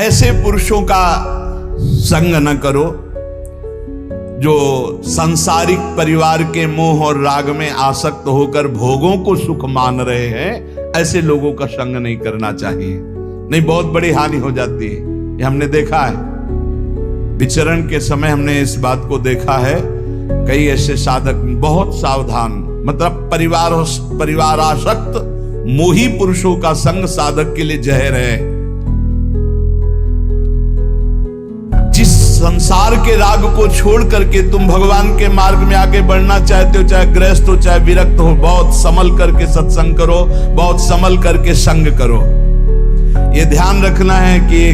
ऐसे पुरुषों का संग न करो जो सांसारिक परिवार के मोह और राग में आसक्त होकर भोगों को सुख मान रहे हैं। ऐसे लोगों का संग नहीं करना चाहिए, नहीं बहुत बड़ी हानि हो जाती है। ये हमने देखा है, विचरण के समय हमने इस बात को देखा है। कई ऐसे साधक बहुत सावधान, मतलब परिवार आसक्त मोही पुरुषों का संग साधक के लिए जहर है। जिस संसार के राग को छोड़ करके तुम भगवान के मार्ग में आगे बढ़ना चाहते हो, चाहे गृहस्थ हो चाहे विरक्त हो, बहुत संभल करके सत्संग करो, बहुत संभल करके संग करो। ये ध्यान रखना है कि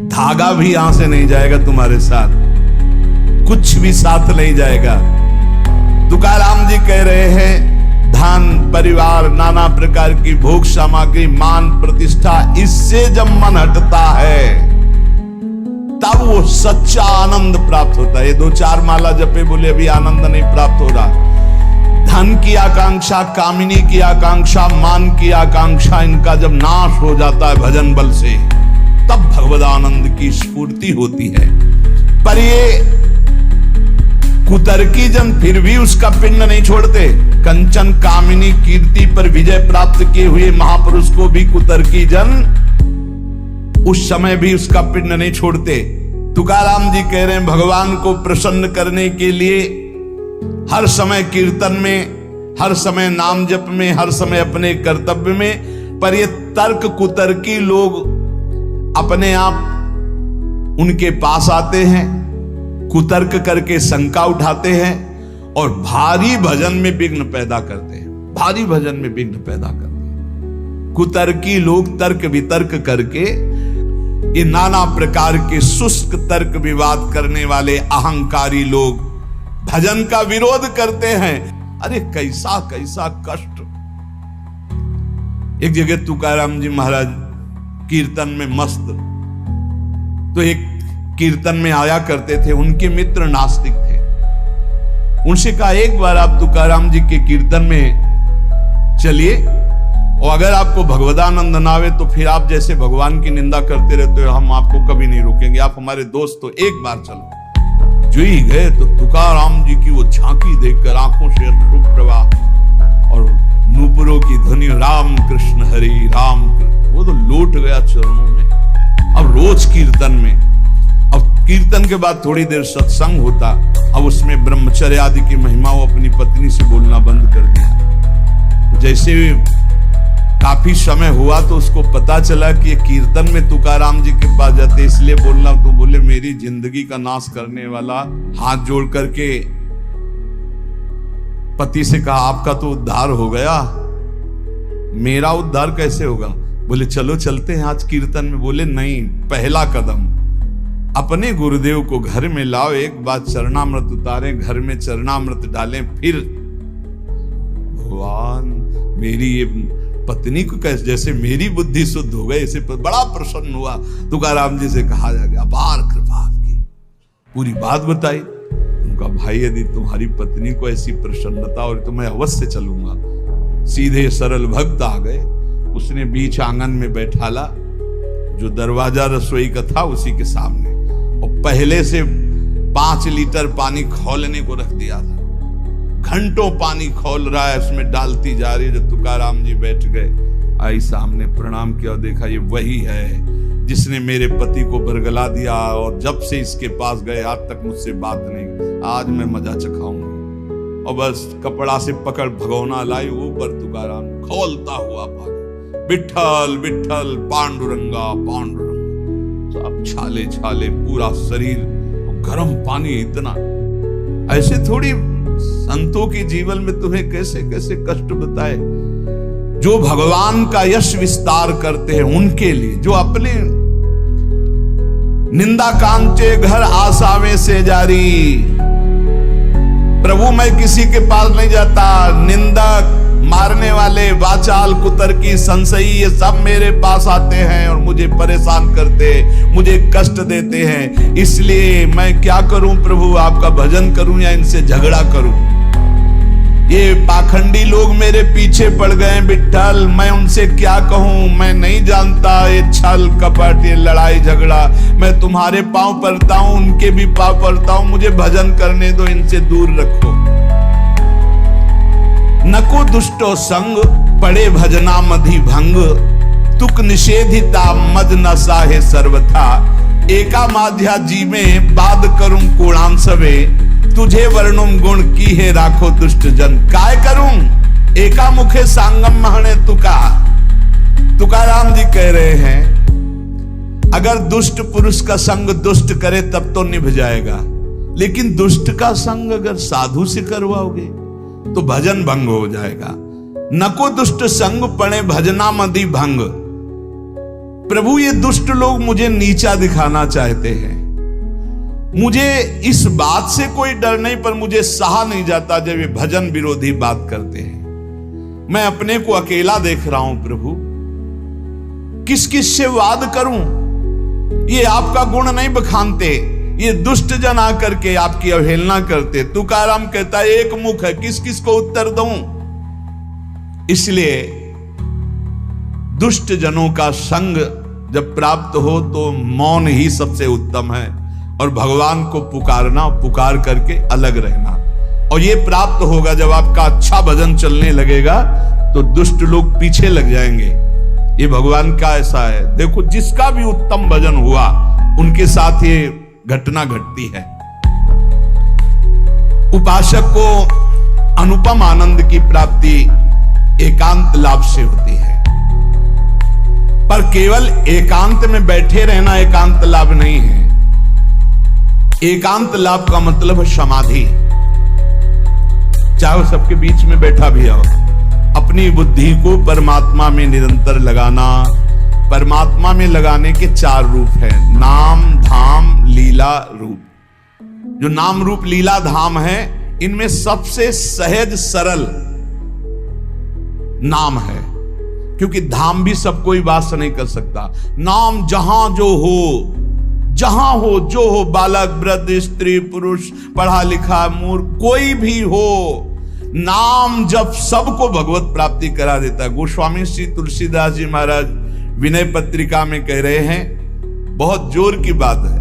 धागा भी यहां से नहीं जाएगा तुम्हारे साथ, कुछ भी साथ नहीं जाएगा। तुकाराम जी कह रहे हैं धन परिवार नाना प्रकार की भोग सामग्री मान प्रतिष्ठा, इससे जब मन हटता है तब वो सच्चा आनंद प्राप्त होता है। ये 2-4 माला जपे बोले अभी आनंद नहीं प्राप्त हो रहा। धन की आकांक्षा, कामिनी की आकांक्षा, मान की आकांक्षा, इनका जब नाश हो जाता है भजन बल से, तब भगवदानंद की स्फूर्ति होती है। पर ये कुतर्की जन फिर भी उसका पिंड नहीं छोड़ते। कंचन कामिनी कीर्ति पर विजय प्राप्त किए हुए महापुरुष को भी कुतर्की जन उस समय भी उसका पिंड नहीं छोड़ते। तुकाराम जी कह रहे हैं भगवान को प्रसन्न करने के लिए हर समय कीर्तन में, हर समय नाम जप में, हर समय अपने कर्तव्य में। पर ये तर्क कुतर्की लोग अपने आप उनके पास आते हैं, कुतर्क करके शंका उठाते हैं और भारी भजन में विघ्न पैदा करते हैं, भारी भजन में विघ्न पैदा करते हैं। कुतर्की लोग तर्क वितर्क करके ये नाना प्रकार के शुष्क तर्क विवाद करने वाले अहंकारी लोग भजन का विरोध करते हैं। अरे कैसा कैसा कष्ट। एक जगह तुकाराम जी महाराज कीर्तन में मस्त, तो एक कीर्तन में आया करते थे, उनके मित्र नास्तिक थे। उनसे कहा एक बार आप तुकाराम जी के कीर्तन में चलिए और अगर आपको भगवदानंद ना आवे तो फिर आप जैसे भगवान की निंदा करते रहते हो, हम आपको कभी नहीं रोकेंगे, आप हमारे दोस्त हो, एक बार चलो। जो ही गए तो तुकाराम जी की वो झांकी देखकर आंखों से अश्रु प्रवाह और नूपुरों की ध्वनि राम कृष्ण हरि राम कृष्ण, वो तो लौट गया चरणों में। अब रोज कीर्तन में, अब कीर्तन के बाद थोड़ी देर सत्संग होता, अब उसमें ब्रह्मचर्य आदि की महिमा वो अपनी पत्नी से बोलना बंद कर दिया। जैसे काफी समय हुआ तो उसको पता चला कि ये कीर्तन में तुकाराम जी के पास जाते इसलिए बोलना, तो बोले मेरी जिंदगी का नाश करने वाला, हाथ जोड़ करके पति से कहा आपका तो उद्धार हो गया, मेरा उद्धार कैसे होगा? बोले चलो चलते हैं आज कीर्तन में। बोले नहीं, पहला कदम अपने गुरुदेव को घर में लाओ, एक बार चरणामृत उतारें, घर में चरणामृत डालें, फिर भगवान मेरी ये पत्नी को कैसे, जैसे मेरी बुद्धि शुद्ध हो गई, इसे बड़ा प्रसन्न हुआ। तुकाराम जी से कहा जा गया अपार कृपा आपकी, पूरी बात बताई। उनका भाई यदि तुम्हारी पत्नी को ऐसी प्रसन्नता और तो मैं अवश्य चलूंगा। सीधे सरल भक्त आ गए, उसने बीच आंगन में बैठाला, जो दरवाजा रसोई का था उसी के सामने, और पहले से 5 लीटर पानी खौलने को रख दिया था। घंटों पानी खौल रहा है, उसमें डालती जा रही है। जब तुकाराम जी बैठ गए, आई सामने प्रणाम किया, देखा ये वही है जिसने मेरे पति को बरगला दिया और जब से इसके पास गए आज तक मुझसे बात नहीं, आज मैं मजा चखाऊंगी। और बस कपड़ा से पकड़ भगोना लाई, ऊपर तुकाराम खौलता हुआ पानी, विठ्ठल विठ्ठल पांडुरंगा पांडुरंगा, सब छाले छाले पूरा शरीर, गर्म पानी इतना। ऐसे थोड़ी संतों के जीवन में तुम्हें कैसे कैसे कष्ट बताए। जो भगवान का यश विस्तार करते हैं उनके लिए, जो अपने निंदा कांचे घर आसावे से जारी, प्रभु मैं किसी के पास नहीं जाता, निंदक मारने वाले वाचाल कुतर्की संशयी ये सब मेरे पास आते हैं और मुझे परेशान करते, मुझे कष्ट देते हैं। इसलिए मैं क्या करूं प्रभु, आपका भजन करूं या इनसे झगड़ा करूं? ये पाखंडी लोग मेरे पीछे पड़ गए विट्ठल, मैं उनसे क्या कहूं, मैं नहीं जानता ये छल कपट, ये लड़ाई झगड़ा। मैं तुम्हारे पांव पड़ता हूं, उनके भी पांव पड़ता हूं, मुझे भजन करने दो, इनसे दूर रखो। नको दुष्टो संग पड़े भजना मधि भंग, तुक निषेधिता मद न साहे सर्वथा। एका माध्या जी में बाद करूं कोणान सवे, तुझे वर्णुम गुण की है राखो दुष्ट जन। काय करूं एका मुखे सांगम महणे तुका। तुकाराम जी कह रहे हैं अगर दुष्ट पुरुष का संग दुष्ट करे तब तो निभ जाएगा, लेकिन दुष्ट का संग अगर साधु से करवाओगे तो भजन भंग हो जाएगा। नको दुष्ट संग पड़े भजना मदि भंग। प्रभु ये दुष्ट लोग मुझे नीचा दिखाना चाहते हैं, मुझे इस बात से कोई डर नहीं, पर मुझे सहा नहीं जाता जब ये भजन विरोधी बात करते हैं। मैं अपने को अकेला देख रहा हूं प्रभु, किस किस से वाद करूं। ये आपका गुण नहीं बखानते, ये दुष्ट जन आकर के आपकी अवहेलना करते। तुकाराम कहता है एक मुख है, किस किस को उत्तर दूं। इसलिए दुष्ट जनों का संग जब प्राप्त हो तो मौन ही सबसे उत्तम है, और भगवान को पुकारना, पुकार करके अलग रहना। और ये प्राप्त होगा जब आपका अच्छा भजन चलने लगेगा तो दुष्ट लोग पीछे लग जाएंगे। ये भगवान का ऐसा है। देखो जिसका भी उत्तम भजन हुआ उनके साथ ये घटना घटती है। उपासक को अनुपम आनंद की प्राप्ति एकांत लाभ से होती है, पर केवल एकांत में बैठे रहना एकांत लाभ नहीं है। एकांत लाभ का मतलब समाधि। चाहे सबके बीच में बैठा भी हो, अपनी बुद्धि को परमात्मा में निरंतर लगाना। परमात्मा में लगाने के 4 रूप हैं, नाम धाम लीला रूप। जो नाम रूप लीला धाम है, इनमें सबसे सहज सरल नाम है, क्योंकि धाम भी सब कोई वास नहीं कर सकता। नाम जहां जो हो, जहां हो जो हो, बालक वृद्ध स्त्री पुरुष पढ़ा लिखा मूर्ख कोई भी हो, नाम जब सबको भगवत प्राप्ति करा देता है। गोस्वामी श्री तुलसीदास जी महाराज विनय पत्रिका में कह रहे हैं, बहुत जोर की बात है,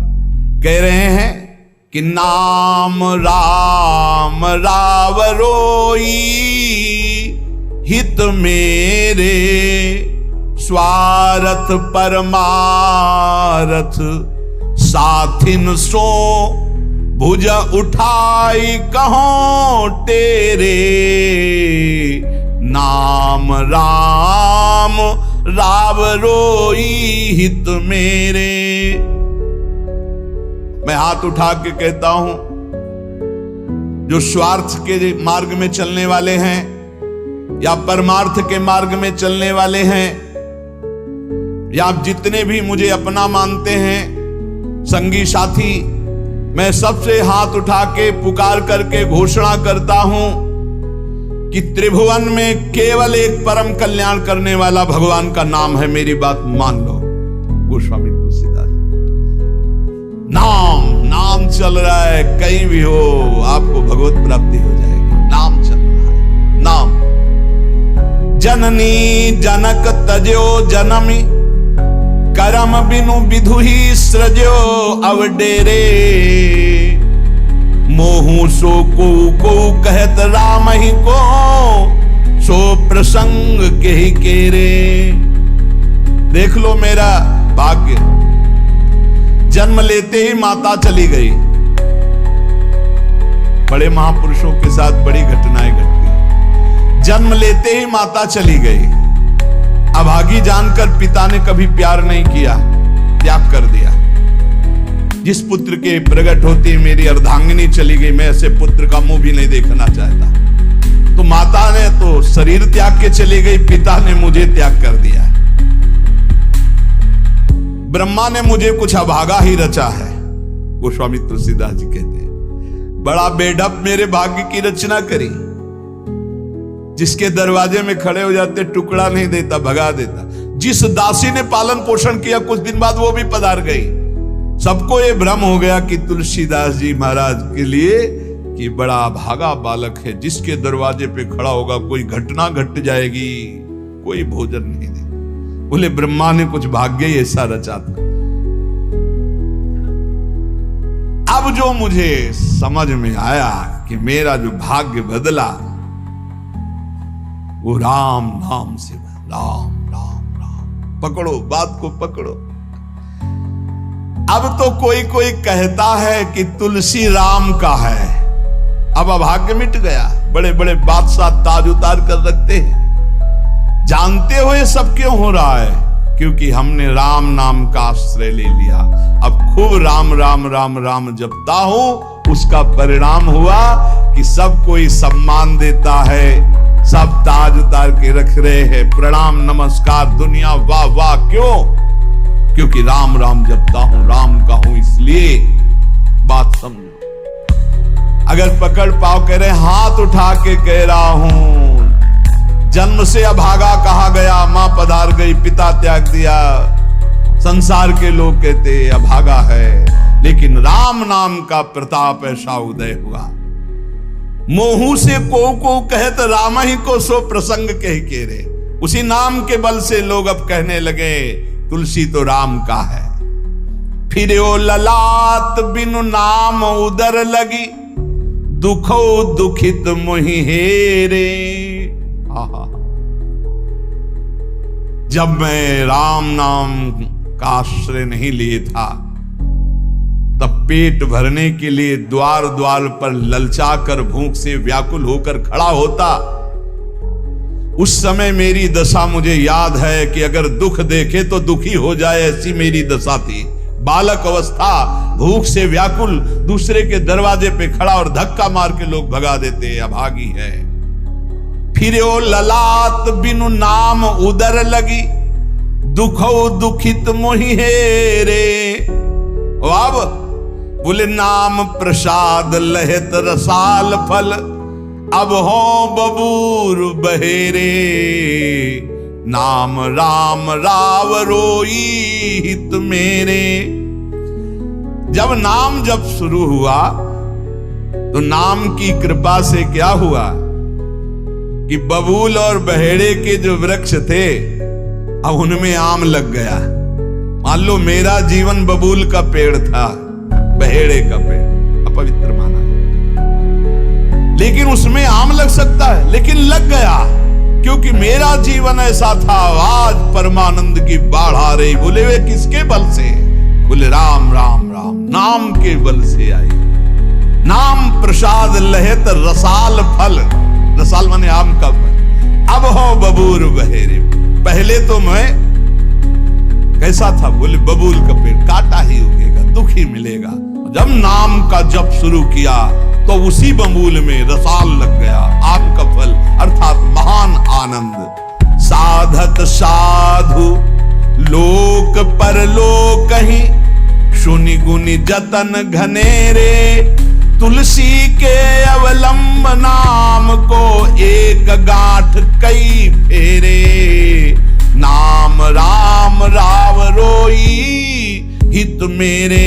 कह रहे हैं कि नाम राम रावरोई हित मेरे, स्वार्थ परमारथ साथिन सो भुज उठाई कहो तेरे। नाम राम राव रोई हित मेरे। मैं हाथ उठा के कहता हूं, जो स्वार्थ के मार्ग में चलने वाले हैं या परमार्थ के मार्ग में चलने वाले हैं, या आप जितने भी मुझे अपना मानते हैं संगी साथी, मैं सबसे हाथ उठा के पुकार करके घोषणा करता हूं कि त्रिभुवन में केवल एक परम कल्याण करने वाला भगवान का नाम है। मेरी बात मान लो। गोस्वामी तुलसीदास, नाम चल रहा है, कहीं भी हो आपको भगवत प्राप्ति हो जाएगी। नाम चल रहा है, नाम। जननी जनक तजो जनमी, करम बिनु विधु ही सृजो अवडेरे। मोहू सो को कहत राम ही को, सो प्रसंग के ही केरे। देख लो मेरा भाग्य, जन्म लेते ही माता चली गई। बड़े महापुरुषों के साथ बड़ी घटनाएं घटती। जन्म लेते ही माता चली गई। अभागी जानकर पिता ने कभी प्यार नहीं किया, त्याग कर दिया। जिस पुत्र के प्रकट होती मेरी अर्धांगिनी चली गई, मैं ऐसे पुत्र का मुंह भी नहीं देखना चाहता। तो माता ने तो शरीर त्याग के चली गई, पिता ने मुझे त्याग कर दिया। ब्रह्मा ने मुझे कुछ अभागा ही रचा है। गोस्वामी तुलसीदास जी कहते हैं, बड़ा बेढप मेरे भाग्य की रचना करी। जिसके दरवाजे में खड़े हो जाते टुकड़ा नहीं देता, भगा देता। जिस दासी ने पालन पोषण किया, कुछ दिन बाद वो भी पधार गई। सबको ये भ्रम हो गया कि तुलसीदास जी महाराज के लिए कि बड़ा भागा बालक है, जिसके दरवाजे पे खड़ा होगा कोई घटना घट जाएगी, कोई भोजन नहीं दे। बोले ब्रह्मा ने कुछ भाग्य ही ऐसा रचा था। अब जो मुझे समझ में आया कि मेरा जो भाग्य बदला वो राम नाम से, राम राम राम, पकड़ो बात को पकड़ो। अब तो कोई कोई कहता है कि तुलसी राम का है, अब अभाग्य मिट गया। बड़े बड़े बादशाह ताज उतार कर रखते हैं, जानते हुए सब क्यों हो रहा है? क्योंकि हमने राम नाम का आश्रय ले लिया। अब खूब राम राम राम राम जपता हूं, उसका परिणाम हुआ कि सब कोई सम्मान देता है, सब ताज उतार के रख रहे हैं, प्रणाम नमस्कार दुनिया वाह वाह। क्यों? क्योंकि राम राम जपता हूं, राम का हूं, इसलिए। बात समझो। अगर पकड़ पाओ कह रहे हाथ उठा के कह रहा हूं, जन्म से अभागा कहा गया, मां पधार गई, पिता त्याग दिया। संसार के लोग कहते अभागा है, लेकिन राम नाम का प्रताप ऐसा उदय हुआ। मोहू से को कहत राम ही को सो प्रसंग कह के रे। उसी नाम के बल से लोग अब कहने लगे तुलसी तो राम का है। फिर ओ ललाट बिनु नाम उदर लगी, दुखो दुखित मोहि हेरे। जब मैं राम नाम का आश्रय नहीं लिए था, तब पेट भरने के लिए द्वार द्वार पर ललचा कर भूख से व्याकुल होकर खड़ा होता। उस समय मेरी दशा मुझे याद है कि अगर दुख देखे तो दुखी हो जाए, ऐसी मेरी दशा थी। बालक अवस्था, भूख से व्याकुल, दूसरे के दरवाजे पे खड़ा और धक्का मार के लोग भगा देते, अभागी है। फिर ओ ललाट बिनु नाम उदर लगी, दुखो दुखित मोहि हेरे। अब बोले नाम प्रसाद लहत रसाल फल, अब हो बबूर बहेरे। नाम राम राव रोई हित मेरे। जब नाम जब शुरू हुआ तो नाम की कृपा से क्या हुआ कि बबूल और बहेड़े के जो वृक्ष थे अब उनमें आम लग गया। मान लो मेरा जीवन बबूल का पेड़ था, बहेड़े का पेड़ अपवित्र माना, लेकिन उसमें आम लग सकता है, लेकिन लग गया क्योंकि मेरा जीवन ऐसा था। आज परमानंद की बाढ़ आ रही। बोले वे किसके बल से? बोले राम राम राम नाम के बल से आई। नाम प्रसाद लहत रसाल फल, रसाल माने आम का फल, अब हो बबूर बहेरे। पहले तो मैं कैसा था? बोले बबूल का पेड़, काटा ही उगेगा, दुख ही मिलेगा। जब नाम का जप शुरू किया तो उसी बबूल में रसाल लग गया, आम का फल अर्थात महान आनंद। साधक साधु लोक परलोक ही, सुनि गुनि जतन घनेरे। तुलसी के अवलंब नाम को एक गांठ कई फेरे। नाम राम राव रोई हित मेरे।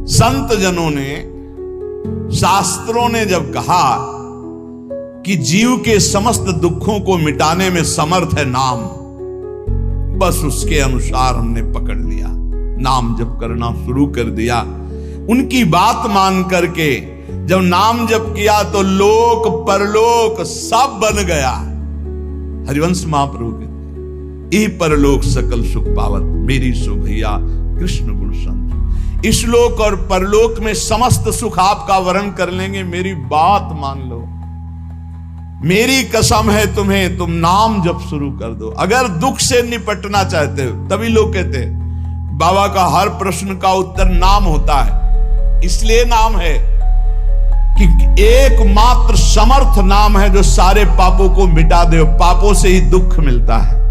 संत जनों ने, शास्त्रों ने जब कहा कि जीव के समस्त दुखों को मिटाने में समर्थ है नाम, बस उसके अनुसार हमने पकड़ लिया, नाम जप करना शुरू कर दिया। उनकी बात मान करके जब नाम जप किया तो लोक परलोक सब बन गया। हरिवंश महाप्रभु के ई परलोक सकल सुख पावत, मेरी सो भैया कृष्ण गुण संत। इस लोक और परलोक में समस्त सुख आपका वर्ण कर लेंगे, मेरी बात मान लो। मेरी कसम है तुम्हें, तुम नाम जप शुरू कर दो। अगर दुख से निपटना चाहते हो, तभी लोग कहते हैं बाबा का हर प्रश्न का उत्तर नाम होता है। इसलिए नाम है कि एकमात्र समर्थ नाम है जो सारे पापों को मिटा दे। पापों से ही दुख मिलता है।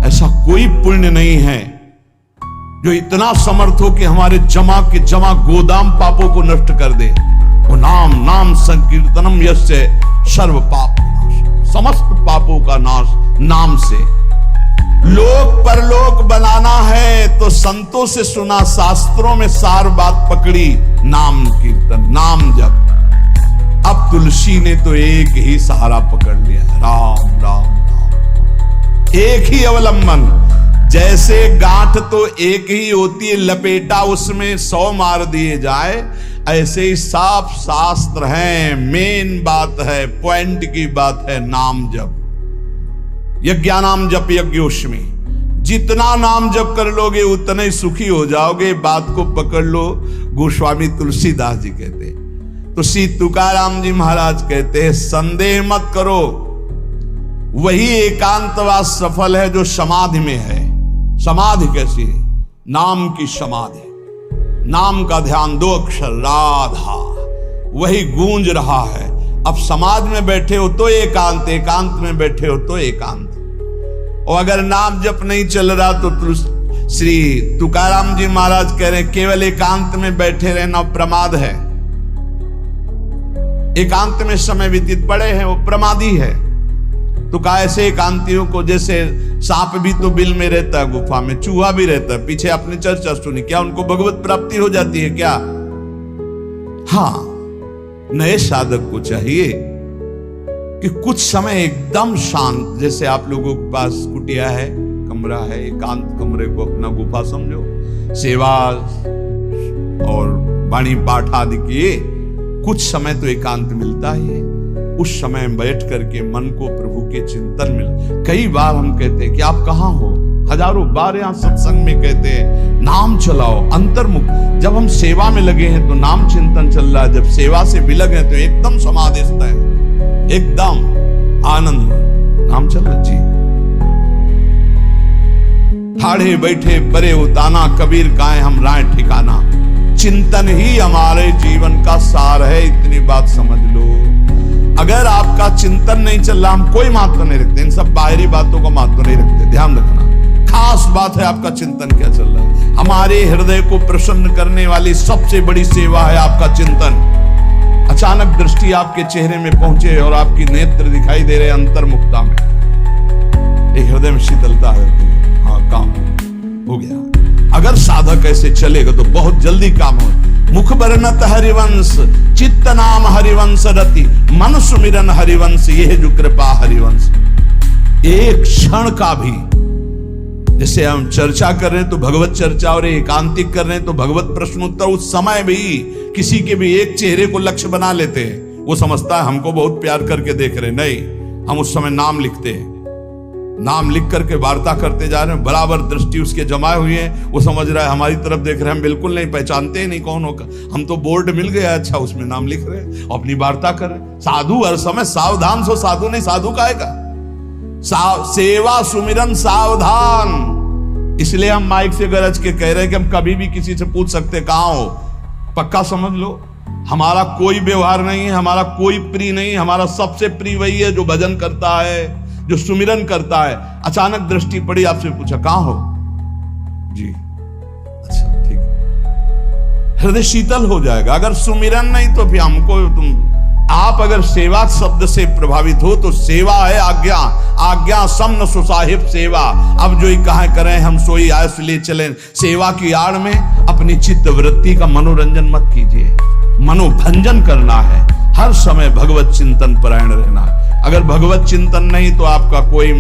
ऐसा कोई पुण्य नहीं है जो इतना समर्थ हो कि हमारे जमा के जमा गोदाम पापों को नष्ट कर दे। वो नाम, नाम संकीर्तनम यस्य सर्व पाप नाश, समस्त पापों का नाश नाम से। लोक परलोक बनाना है तो संतों से सुना, शास्त्रों में सार बात पकड़ी, नाम कीर्तन नाम जप। अब तुलसी ने तो एक ही सहारा पकड़ लिया, राम राम राम, एक ही अवलंबन। जैसे गांठ तो एक ही होती है, लपेटा उसमें 100 मार दिए जाए, ऐसे ही साफ शास्त्र हैं, मेन बात है, पॉइंट की बात है, नाम जप। यज्ञानाम जप यज्ञोष्मी, जितना नाम जप कर लोगे उतने ही सुखी हो जाओगे। बात को पकड़ लो। गोस्वामी तुलसीदास जी कहते हैं, तो श्री तुकाराम जी महाराज कहते हैं, संदेह मत करो, वही एकांतवास सफल है जो समाधि में है। समाधि कैसी है? नाम की समाधि, नाम का ध्यान, 2 अक्षर राधा, वही गूंज रहा है। अब समाज में बैठे हो तो एकांत, एकांत में बैठे हो तो एकांत। और अगर नाम जप नहीं चल रहा तो श्री तुकाराम जी महाराज कह रहे हैं, केवल एकांत में बैठे रहना प्रमाद है। एकांत में समय व्यतीत पड़े हैं वो प्रमादी है। तो कहा ऐसे एकांतियों को, जैसे सांप भी तो बिल में रहता है, गुफा में चूहा भी रहता है, पीछे आपने चर्चा सुनी, क्या उनको भगवत प्राप्ति हो जाती है क्या? हाँ, नए साधक को चाहिए कि कुछ समय एकदम शांत, जैसे आप लोगों के पास कुटिया है, कमरा है, एकांत कमरे को अपना गुफा समझो, सेवा और वाणी पाठ आदि किए, कुछ समय तो एकांत मिलता ही है। उस समय बैठ करके मन को प्रभु के चिंतन मिल। कई बार हम कहते हैं कि आप कहां हो, हजारों बार यहां सत्संग में कहते हैं नाम चलाओ, अंतर्मुख। जब हम सेवा में लगे हैं तो नाम चिंतन चल रहा है, जब सेवा से विलग है तो एकदम समाधिस्थ है, एकदम आनंद, नाम चल रहा जी। ठाड़े बैठे बड़े उताना, कबीर काए हम राय ठिकाना, चिंतन ही हमारे जीवन का सार है, इतनी बात समझ लो। अगर आपका चिंतन नहीं चल रहा, हम कोई महत्व नहीं रखते, इन सब बाहरी बातों का महत्व नहीं रखते, ध्यान रखना। खास बात है आपका चिंतन क्या चल रहा है। हमारे हृदय को प्रसन्न करने वाली सबसे बड़ी सेवा है आपका चिंतन। अचानक दृष्टि आपके चेहरे में पहुंचे और आपकी नेत्र दिखाई दे रहे अंतर्मुखता में, एक हृदय में शीतलता रहती है, हाँ काम हो गया। अगर साधक ऐसे चलेगा तो बहुत जल्दी काम हो। मुख बरनत हरिवंश, चित्त नाम हरिवंश रति, मन सुमिरन हरिवंश, यह जो कृपा हरिवंश। एक क्षण का भी, जैसे हम चर्चा कर रहे हैं तो भगवत चर्चा, और एकांतिक कर रहे हैं तो भगवत प्रश्नोत्तर, उस समय भी किसी के भी एक चेहरे को लक्ष्य बना लेते हैं। वो समझता है हमको बहुत प्यार करके देख रहे, नहीं, हम उस समय नाम लिखते हैं, नाम लिख करके वार्ता करते जा रहे हैं, बराबर दृष्टि उसके जमाए हुए हैं, वो समझ रहा है हमारी तरफ देख रहे हैं, हम बिल्कुल नहीं पहचानते ही नहीं कौन होगा, हम तो बोर्ड मिल गया, अच्छा उसमें नाम लिख रहे हैं, अपनी वार्ता कर रहे हैं। साधु हर समय सावधान सो, साधु नहीं साधु काहेगा, सेवा सुमिरन सावधान। इसलिए हम माइक से गरज के कह रहे हैं कि हम कभी भी किसी से पूछ सकते कहां हो, पक्का समझ लो। हमारा कोई व्यवहार नहीं है, हमारा कोई प्रिय नहीं, हमारा सबसे प्रिय वही है जो भजन करता है, जो सुमिरन करता है। अचानक दृष्टि पड़ी, आपसे पूछा कहां हो जी, अच्छा ठीक है, हृदय शीतल हो जाएगा। अगर सुमिरन नहीं तो फिर हमको आप अगर सेवा शब्द से प्रभावित हो तो सेवा है आज्ञा, आज्ञा समन सुसाहिब सेवा। अब जो ही कहा करें हम सोई आयस ले चलें, सेवा की आड़ में अपनी चित्त वृत्ति का मनोरंजन मत कीजिए, मनोभंजन करना है, हर समय भगवत चिंतन परायण रहना है। अगर भगवत चिंतन नहीं तो आपका कोई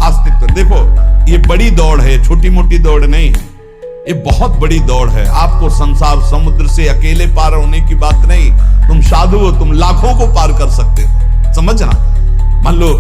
अस्तित्व, देखो ये बड़ी दौड़ है, छोटी मोटी दौड़ नहीं है, ये बहुत बड़ी दौड़ है। आपको संसार समुद्र से अकेले पार होने की बात नहीं, तुम साधु हो, तुम लाखों को पार कर सकते हो, समझना। मान लो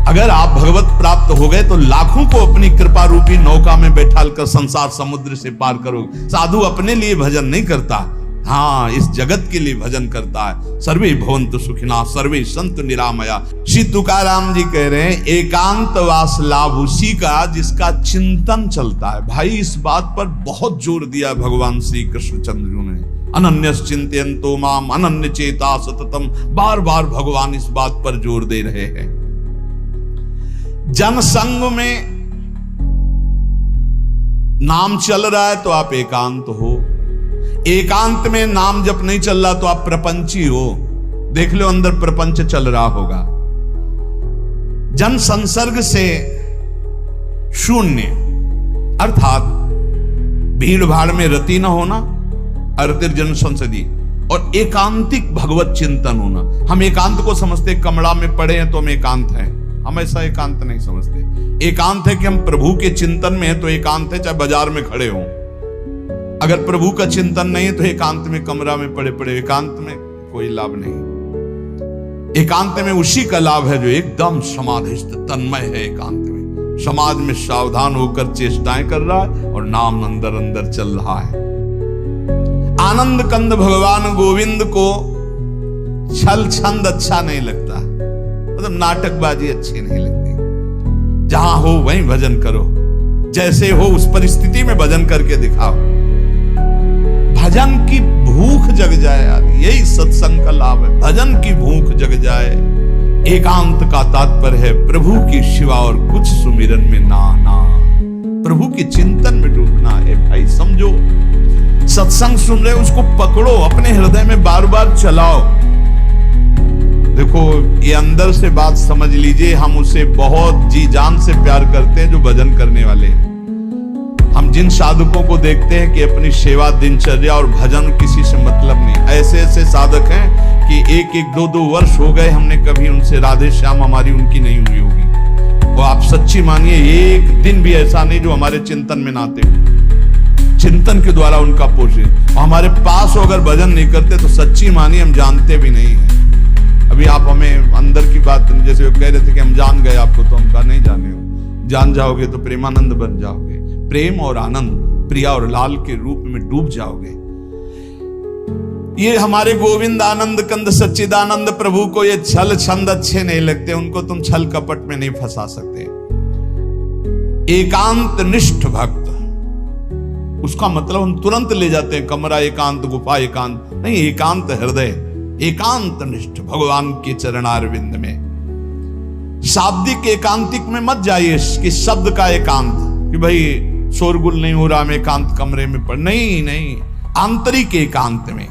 अगर आप भगवत प्राप्त हो गए तो लाखों को अपनी कृपा रूपी नौका में बैठाल कर संसार समुद्र से पार करोगे। साधु अपने लिए भजन नहीं करता, हाँ इस जगत के लिए भजन करता है। सर्वे भवन्तु सुखिनः, सर्वे सन्तु निरामया। श्री तुकाराम जी कह रहे हैं एकांतवास लाभ उसी का जिसका चिंतन चलता है। भाई इस बात पर बहुत जोर दिया भगवान श्री कृष्णचंद्र जी ने, अनन्यस चिंतयन्तो माम अनन्य चेता सततम। बार बार भगवान इस बात पर जोर दे रहे हैं। जनसंग में नाम चल रहा है तो आप एकांत हो, एकांत में नाम जब नहीं चल रहा तो आप प्रपंची हो। देख लो अंदर प्रपंच चल रहा होगा। जन संसर्ग से शून्य, अर्थात भीड़ भाड़ में रति न होना, अर्तिर्जन संसदी, और एकांतिक भगवत चिंतन होना। हम एकांत को समझते कमरा में पड़े हैं तो हम एकांत हैं, हम ऐसा एकांत नहीं समझते। एकांत है कि हम प्रभु के चिंतन में हैं तो एकांत है, चाहे बाजार में खड़े हों। अगर प्रभु का चिंतन नहीं है तो एकांत में कमरा में पड़े पड़े एकांत में कोई लाभ नहीं। एकांत में उसी का लाभ है जो एकदम समाधिस्थ तन्मय है। एकांत में समाज में सावधान होकर चेष्टाएं कर रहा है और नाम अंदर अंदर चल रहा है। आनंद कंद भगवान गोविंद को छल छंद अच्छा नहीं लगता, मतलब नाटकबाजी अच्छी नहीं लगती। जहां हो वहीं भजन करो, जैसे हो उस परिस्थिति में भजन करके दिखाओ। भजन की भूख जग जाए यार, यही सत्संग का लाभ है। भजन की भूख जग जाए। एकांत का तात्पर्य है प्रभु की शिवा और कुछ सुमिरन में ना, प्रभु के चिंतन में डूबना है। भाई समझो, सत्संग सुन रहे उसको पकड़ो, अपने हृदय में बार बार चलाओ। देखो ये अंदर से बात समझ लीजिए, हम उसे बहुत जी जान से प्यार करते हैं जो भजन करने वाले। हम जिन साधकों को देखते हैं कि अपनी सेवा दिनचर्या और भजन किसी से मतलब नहीं, ऐसे ऐसे साधक हैं कि एक एक दो वर्ष हो गए हमने कभी उनसे राधे श्याम हमारी उनकी नहीं हुई होगी। वो आप सच्ची मानिए, एक दिन भी ऐसा नहीं जो हमारे चिंतन में ना आते हो। चिंतन के द्वारा उनका पोषण। हमारे पास हो अगर भजन नहीं करते तो सच्ची मानिए हम जानते भी नहीं है। अभी आप हमें अंदर की बात, जैसे कह रहे थे कि हम जान गए आपको, तो हम कहा नहीं जाने हो। जान जाओगे तो प्रेमानंद बन जाओगे, प्रेम और आनंद, प्रिया और लाल के रूप में डूब जाओगे। ये हमारे गोविंद आनंद कंद सच्चिदानंद प्रभु को ये छल छंद अच्छे नहीं लगते, उनको तुम छल कपट में नहीं फंसा सकते। एकांत निष्ठ भक्त, उसका मतलब हम तुरंत ले जाते हैं कमरा एकांत, गुफा एकांत नहीं, एकांत हृदय, एकांत निष्ठ भगवान के चरणारविंद में। शाब्दिक एकांतिक में मत जाइए कि शब्द का एकांत, कि भाई शोरगुल नहीं हो रहा, हम एकांत कमरे में पड़, नहीं, आंतरिक एकांत में।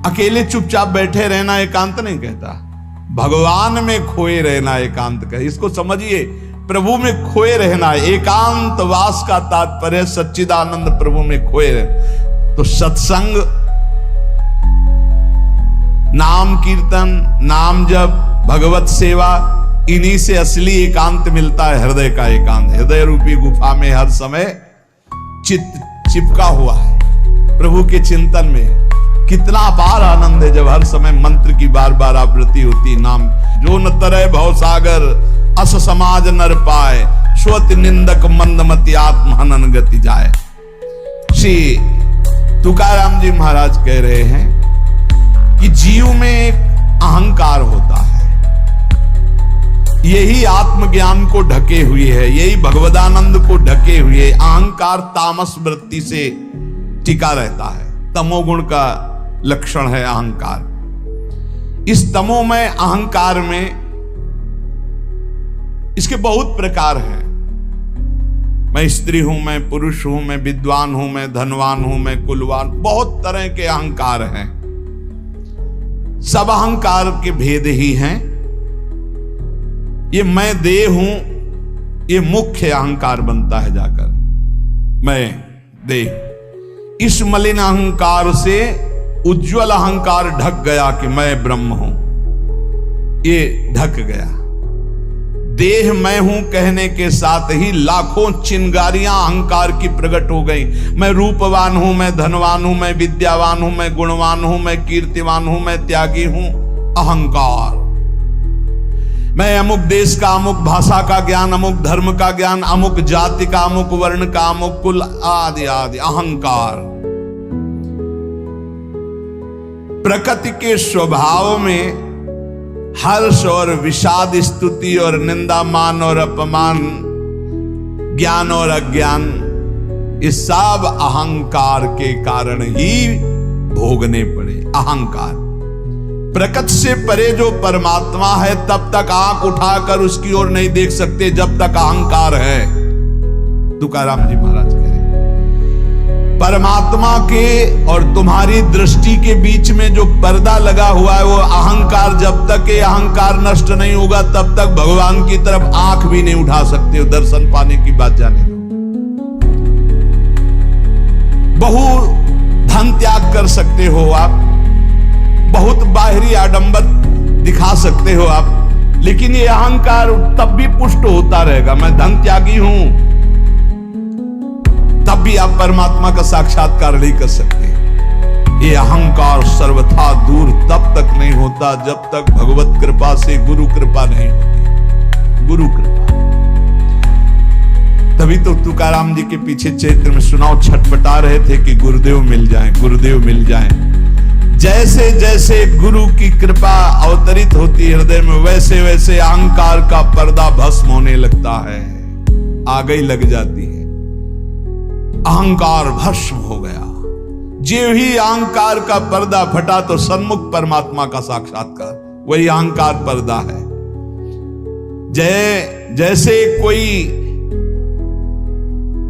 अकेले चुपचाप बैठे रहना एकांत नहीं कहता, भगवान में खोए रहना एकांत कहता। इसको समझिए, प्रभु में खोए रहना। एकांत वास का तात्पर्य सच्चिदानंद प्रभु में खोए रहना। तो सत्संग, नाम कीर्तन, नाम जप, भगवत सेवा, इन्हीं से असली एकांत मिलता है, हृदय का एकांत। हृदय रूपी गुफा में हर समय चित्त चिपका हुआ है प्रभु के चिंतन में। कितना अपार आनंद है जब हर समय मंत्र की बार बार आवृत्ति होती। नाम जो न तरह भव सागर, अस समाज नर पाए, स्वत निंदक मंदमति आत्म हनन गति जाए। श्री तुकाराम जी महाराज कह रहे हैं कि जीव में एक अहंकार होता है, यही आत्मज्ञान को ढके हुए है, यही भगवदानंद को ढके हुए। अहंकार तामस वृत्ति से टिका रहता है, तमोगुण का लक्षण है अहंकार। इस तमोमय अहंकार में इसके बहुत प्रकार हैं। मैं स्त्री हूं, मैं पुरुष हूं, मैं विद्वान हूं, मैं धनवान हूं, मैं कुलवान, बहुत तरह के अहंकार हैं। सब अहंकार के भेद ही हैं। ये मैं देह हूं, ये मुख्य अहंकार बनता है जाकर, मैं देह। इस मलिन अहंकार से उज्जवल अहंकार ढक गया कि मैं ब्रह्म हूं, ये ढक गया। देह मैं हूं कहने के साथ ही लाखों चिंगारियां अहंकार की प्रकट हो गई। मैं रूपवान हूं, मैं धनवान हूं, मैं विद्यावान हूं, मैं गुणवान हूं, मैं कीर्तिवान हूं, मैं त्यागी हूं। अहंकार। मैं अमुक देश का, अमुक भाषा का ज्ञान, अमुक धर्म का ज्ञान, अमुक जाति का, अमुक वर्ण का, अमुक कुल आदि आदि। अहंकार। प्रकृति के स्वभाव में हर्ष और विषाद, स्तुति और निंदा, मान और अपमान, ज्ञान और अज्ञान, ये सब अहंकार के कारण ही भोगने पड़े। अहंकार। प्रकृति से परे जो परमात्मा है तब तक आंख उठाकर उसकी ओर नहीं देख सकते जब तक अहंकार है। तुकाराम जी महाराज कह रहे परमात्मा के और तुम्हारी दृष्टि के बीच में जो पर्दा लगा हुआ है वो अहंकार। जब तक ये अहंकार नष्ट नहीं होगा तब तक भगवान की तरफ आंख भी नहीं उठा सकते हो। दर्शन पाने की बात जाने दो। बहु धन त्याग कर सकते हो आप, बहुत बाहरी आडंबर दिखा सकते हो आप, लेकिन ये अहंकार तब भी पुष्ट होता रहेगा। मैं धन त्यागी हूं, तब भी आप परमात्मा का साक्षात्कार नहीं कर सकते। ये अहंकार सर्वथा दूर तब तक नहीं होता जब तक भगवत कृपा से गुरु कृपा नहीं होती। गुरु कृपा, तभी तो तुकाराम जी के पीछे चैत्र में सुनाओ छटपटा रहे थे कि गुरुदेव मिल जाएं, गुरुदेव मिल जाएं। जैसे जैसे गुरु की कृपा अवतरित होती है हृदय में, वैसे वैसे अहंकार का पर्दा भस्म होने लगता है, आग ही लग जाती है। अहंकार भस्म हो गया। जो ही अहंकार का पर्दा फटा तो सन्मुख परमात्मा का साक्षात्कार, वही अहंकार पर्दा है। जैसे कोई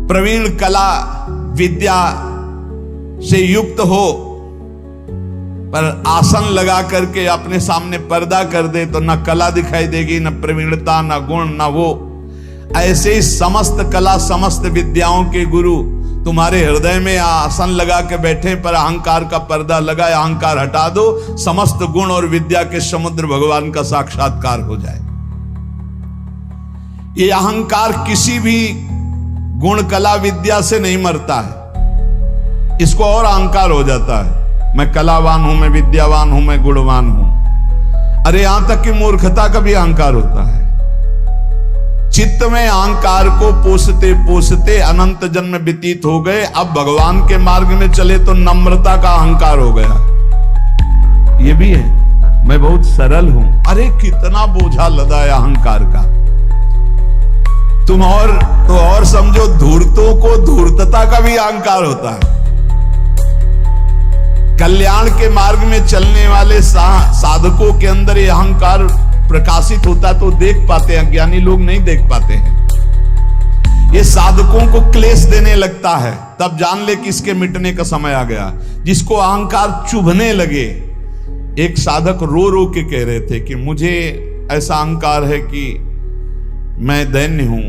प्रवीण कला विद्या से युक्त हो पर आसन लगा करके अपने सामने पर्दा कर दे तो न कला दिखाई देगी, न प्रवीणता, न गुण, न वो। ऐसे ही समस्त कला समस्त विद्याओं के गुरु तुम्हारे हृदय में आसन लगा के बैठे पर अहंकार का पर्दा लगा, अहंकार हटा दो, समस्त गुण और विद्या के समुद्र भगवान का साक्षात्कार हो जाए। ये अहंकार किसी भी गुण कला विद्या से नहीं मरता है, इसको और अहंकार हो जाता है। मैं कलावान हूं, मैं विद्यावान हूं, मैं गुणवान हूं। अरे यहां तक कि मूर्खता का भी अहंकार होता है। चित्त में अहंकार को पोसते पोसते अनंत जन्म व्यतीत हो गए, अब भगवान के मार्ग में चले तो नम्रता का अहंकार हो गया। ये भी है, मैं बहुत सरल हूं। अरे कितना बोझा लदा है अहंकार का। तुम और समझो, धूर्तों को धूर्तता का भी अहंकार होता है। कल्याण के मार्ग में चलने वाले साधकों के अंदर ये अहंकार प्रकाशित होता तो देख पाते हैं, ज्ञानी लोग नहीं देख पाते हैं। ये साधकों को क्लेश देने लगता है, तब जान ले कि इसके मिटने का समय आ गया। जिसको अहंकार चुभने लगे, एक साधक रो रो के कह रहे थे कि मुझे ऐसा अहंकार है कि मैं दैन्य हूं,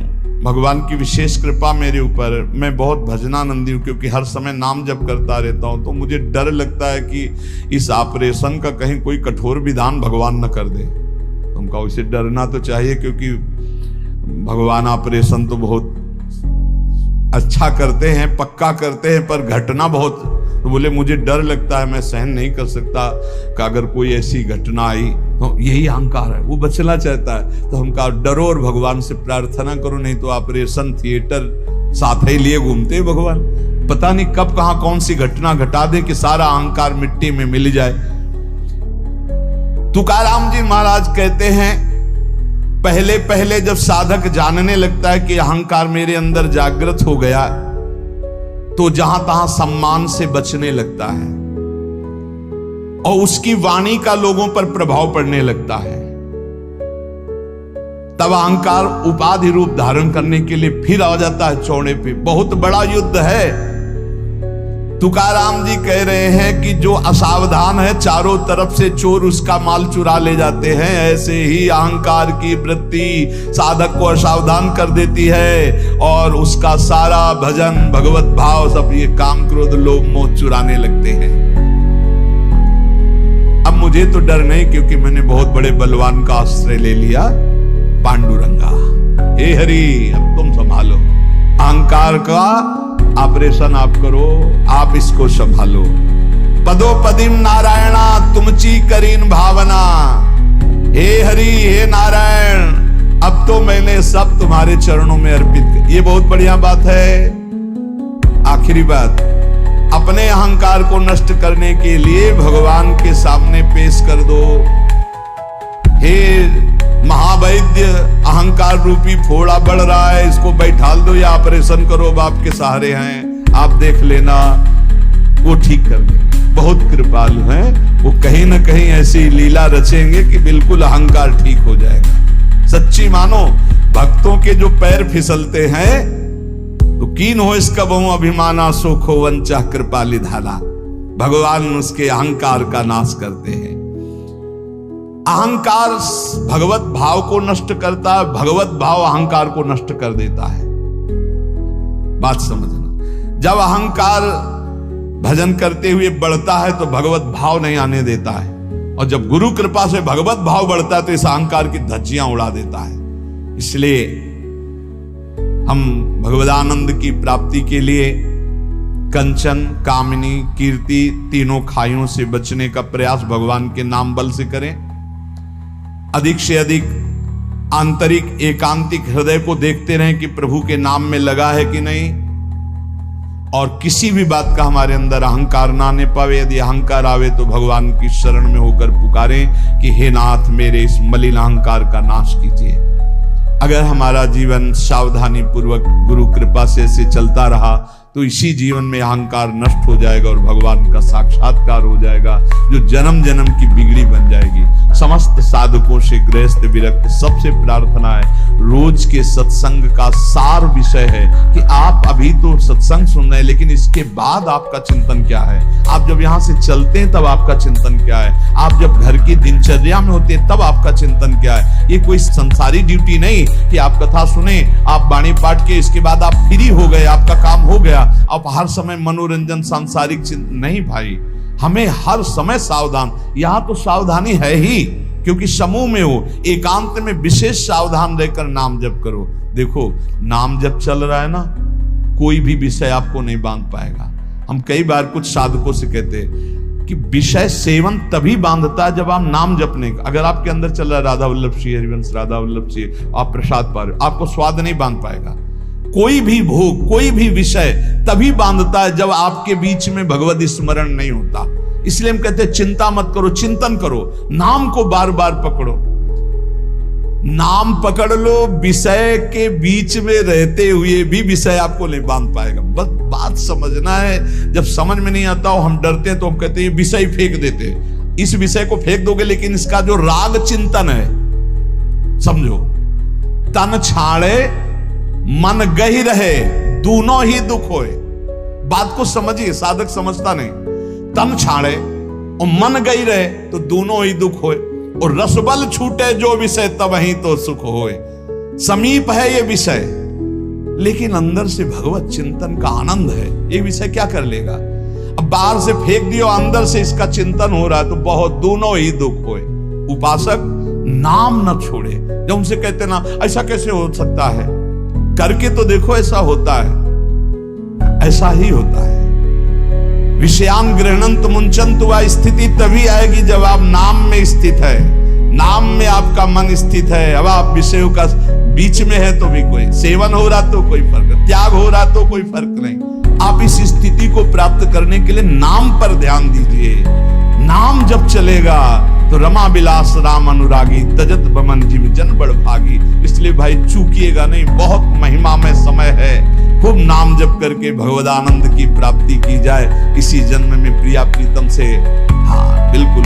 भगवान की विशेष कृपा मेरे ऊपर, मैं बहुत भजनानंदी हूं क्योंकि हर समय नाम जप करता रहता हूं, तो मुझे डर लगता है कि इस ऑपरेशन का कहीं कोई कठोर विधान भगवान न कर दे। उनका उसे डरना तो चाहिए क्योंकि भगवान ऑपरेशन तो बहुत अच्छा करते हैं, पक्का करते हैं, पर घटना बहुत, तो बोले मुझे डर लगता है, मैं सहन नहीं कर सकता कि अगर कोई ऐसी घटना आई तो यही अहंकार है। वो बचना चाहता है तो हम कहा डरो और भगवान से प्रार्थना करो, नहीं तो ऑपरेशन थिएटर साथ ही लिए घूमते भगवान, पता नहीं कब कहां कौन सी घटना घटा दे कि सारा अहंकार मिट्टी में मिल जाए। तुकाराम जी महाराज कहते हैं, पहले पहले जब साधक जानने लगता है कि अहंकार मेरे अंदर जागृत हो गया, तो जहां तहां सम्मान से बचने लगता है और उसकी वाणी का लोगों पर प्रभाव पड़ने लगता है। तब अहंकार उपाधि रूप धारण करने के लिए फिर आ जाता है चौड़े पे। बहुत बड़ा युद्ध है। तुकाराम जी कह रहे हैं कि जो असावधान है, चारों तरफ से चोर उसका माल चुरा ले जाते हैं। ऐसे ही अहंकार की वृत्ति साधक को असावधान कर देती है और उसका सारा भजन, भगवत भाव, सब ये काम, क्रोध, लोभ, मोह चुराने लगते हैं। अब मुझे तो डर नहीं क्योंकि मैंने बहुत बड़े बलवान का आश्रय ले लिया, पांडुरंगा। हे हरि, अब तुम संभालो अहंकार का ऑपरेशन, आप करो, आप इसको संभालो। पदोपदिम नारायणा तुमची करीन भावना। हे हरि, हे नारायण, अब तो मैंने सब तुम्हारे चरणों में अर्पित कर। ये बहुत बढ़िया बात है। आखिरी बात, अपने अहंकार को नष्ट करने के लिए भगवान के सामने पेश कर दो। हे महावैद्य, अहंकार रूपी फोड़ा बढ़ रहा है, इसको बैठाल दो या ऑपरेशन करो, बाप के सहारे हैं, आप देख लेना, वो ठीक कर देंगे। बहुत कृपालु हैं वो, कहीं ना कहीं ऐसी लीला रचेंगे कि बिल्कुल अहंकार ठीक हो जाएगा। सच्ची मानो, भक्तों के जो पैर फिसलते हैं तो कीन हो इसका बहु अभिमाना, सुख हो वंचा कृपाली धारा। भगवान उसके अहंकार का नाश करते हैं। अहंकार भगवत भाव को नष्ट करता है, भगवत भाव अहंकार को नष्ट कर देता है। बात समझना, जब अहंकार भजन करते हुए बढ़ता है तो भगवत भाव नहीं आने देता है, और जब गुरु कृपा से भगवत भाव बढ़ता है तो इस अहंकार की धज्जियां उड़ा देता है। इसलिए हम भगवदानंद की प्राप्ति के लिए कंचन, कामिनी, कीर्ति तीनों खाइयों से बचने का प्रयास भगवान के नाम बल से करें। अधिक से अधिक आंतरिक एकांतिक हृदय को देखते रहें कि प्रभु के नाम में लगा है कि नहीं, और किसी भी बात का हमारे अंदर अहंकार ना आने पावे। यदि अहंकार आवे तो भगवान की शरण में होकर पुकारें कि हे नाथ मेरे इस मलिन अहंकार का नाश कीजिए। अगर हमारा जीवन सावधानी पूर्वक गुरु कृपा से चलता रहा तो इसी जीवन में अहंकार नष्ट हो जाएगा और भगवान का साक्षात्कार हो जाएगा, जो जन्म जन्म की बिगड़ी बन जाएगी। समस्त साधकों से गृहस्थ विरक्त सबसे प्रार्थना है, रोज के सत्संग का सार विषय है कि आप अभी तो सत्संग सुन रहे हैं, लेकिन इसके बाद आपका चिंतन क्या है। आप जब यहाँ से चलते हैं तब आपका चिंतन क्या है, आप जब घर की दिनचर्या में होते हैं तब आपका चिंतन क्या है। ये कोई संसारी ड्यूटी नहीं कि आप कथा सुने, आप बाणी पाठ के, इसके बाद आप फ्री हो गए, आपका काम हो गया, आप हर समय मनोरंजन सांसारिक चिंतन नहीं भाई। हमें हर समय सावधान, यहां तो सावधानी है ही क्योंकि समूह में हो, एकांत में विशेष सावधान रहकर नाम जप करो। देखो नाम जप चल रहा है ना, कोई भी विषय आपको नहीं बांध पाएगा। हम कई बार कुछ साधकों से कहते हैं कि विषय सेवन तभी बांधता है जब आप नाम जपने का, अगर आपके अंदर चल रहा है राधा वल्लभ श्री हरिवंश, राधा वल्लभ श्री, आप प्रसाद पा रहे हो, आपको स्वाद नहीं बांध पाएगा। कोई भी भोग, कोई भी विषय तभी बांधता है जब आपके बीच में भगवत स्मरण नहीं होता। इसलिए हम कहते हैं चिंता मत करो, चिंतन करो, नाम को बार बार पकड़ो। नाम पकड़ लो, विषय के बीच में रहते हुए भी विषय आपको नहीं बांध पाएगा। बस बात समझना है। जब समझ में नहीं आता हो, हम डरते हैं तो हम कहते हैं विषय फेंक देते हैं। इस विषय को फेंक दोगे, लेकिन इसका जो राग चिंतन है, समझो, तन छाड़े मन गही रहे, दोनों ही दुख होए। बात को समझिए, साधक समझता नहीं। तन छाड़े और मन गई रहे तो दोनों ही दुख होए, और रसबल छूटे जो विषय तब ही तो सुख होए। समीप है ये विषय, लेकिन अंदर से भगवत चिंतन का आनंद है। ये विषय क्या कर लेगा? अब बाहर से फेंक दियो, अंदर से इसका चिंतन हो रहा है तो बहुत, दोनों ही दुख होए। उपासक नाम न छोड़े। जब उनसे कहते ना ऐसा कैसे हो सकता है, करके तो देखो ऐसा होता है, ऐसा ही होता है। विषयान गृहणंत मुंचंत, वह स्थिति तभी आएगी जब आप नाम में स्थित है, नाम में आपका मन स्थित है। अब आप विषयों का बीच में है तो भी कोई सेवन हो रहा तो कोई फर्क नहीं, त्याग हो रहा तो कोई फर्क नहीं। आप इस स्थिति को प्राप्त करने के लिए नाम पर ध्यान दीजिए। नाम जब चलेगा तो रमा बिलास राम अनुरागी, तजत बमन जिम जन बड़ भागी। इसलिए भाई चूकिएगा नहीं, बहुत महिमा में समय है। खूब नाम जप करके भगवदानंद की प्राप्ति की जाए इसी जन्म में प्रिया प्रीतम से। हाँ बिल्कुल,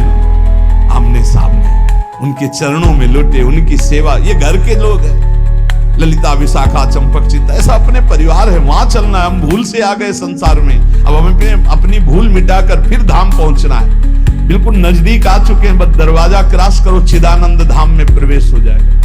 आमने सामने उनके चरणों में लुटे, उनकी सेवा। ये घर के लोग हैं, ललिता, विशाखा, चंपक, चित्ता, ऐसा अपने परिवार है, वहां चलना है। हम भूल से आ गए संसार में, अब हमें अपनी भूल मिटाकर फिर धाम पहुंचना है। बिल्कुल नजदीक आ चुके हैं, बस दरवाजा क्रॉस करो, चिदानंद धाम में प्रवेश हो जाएगा।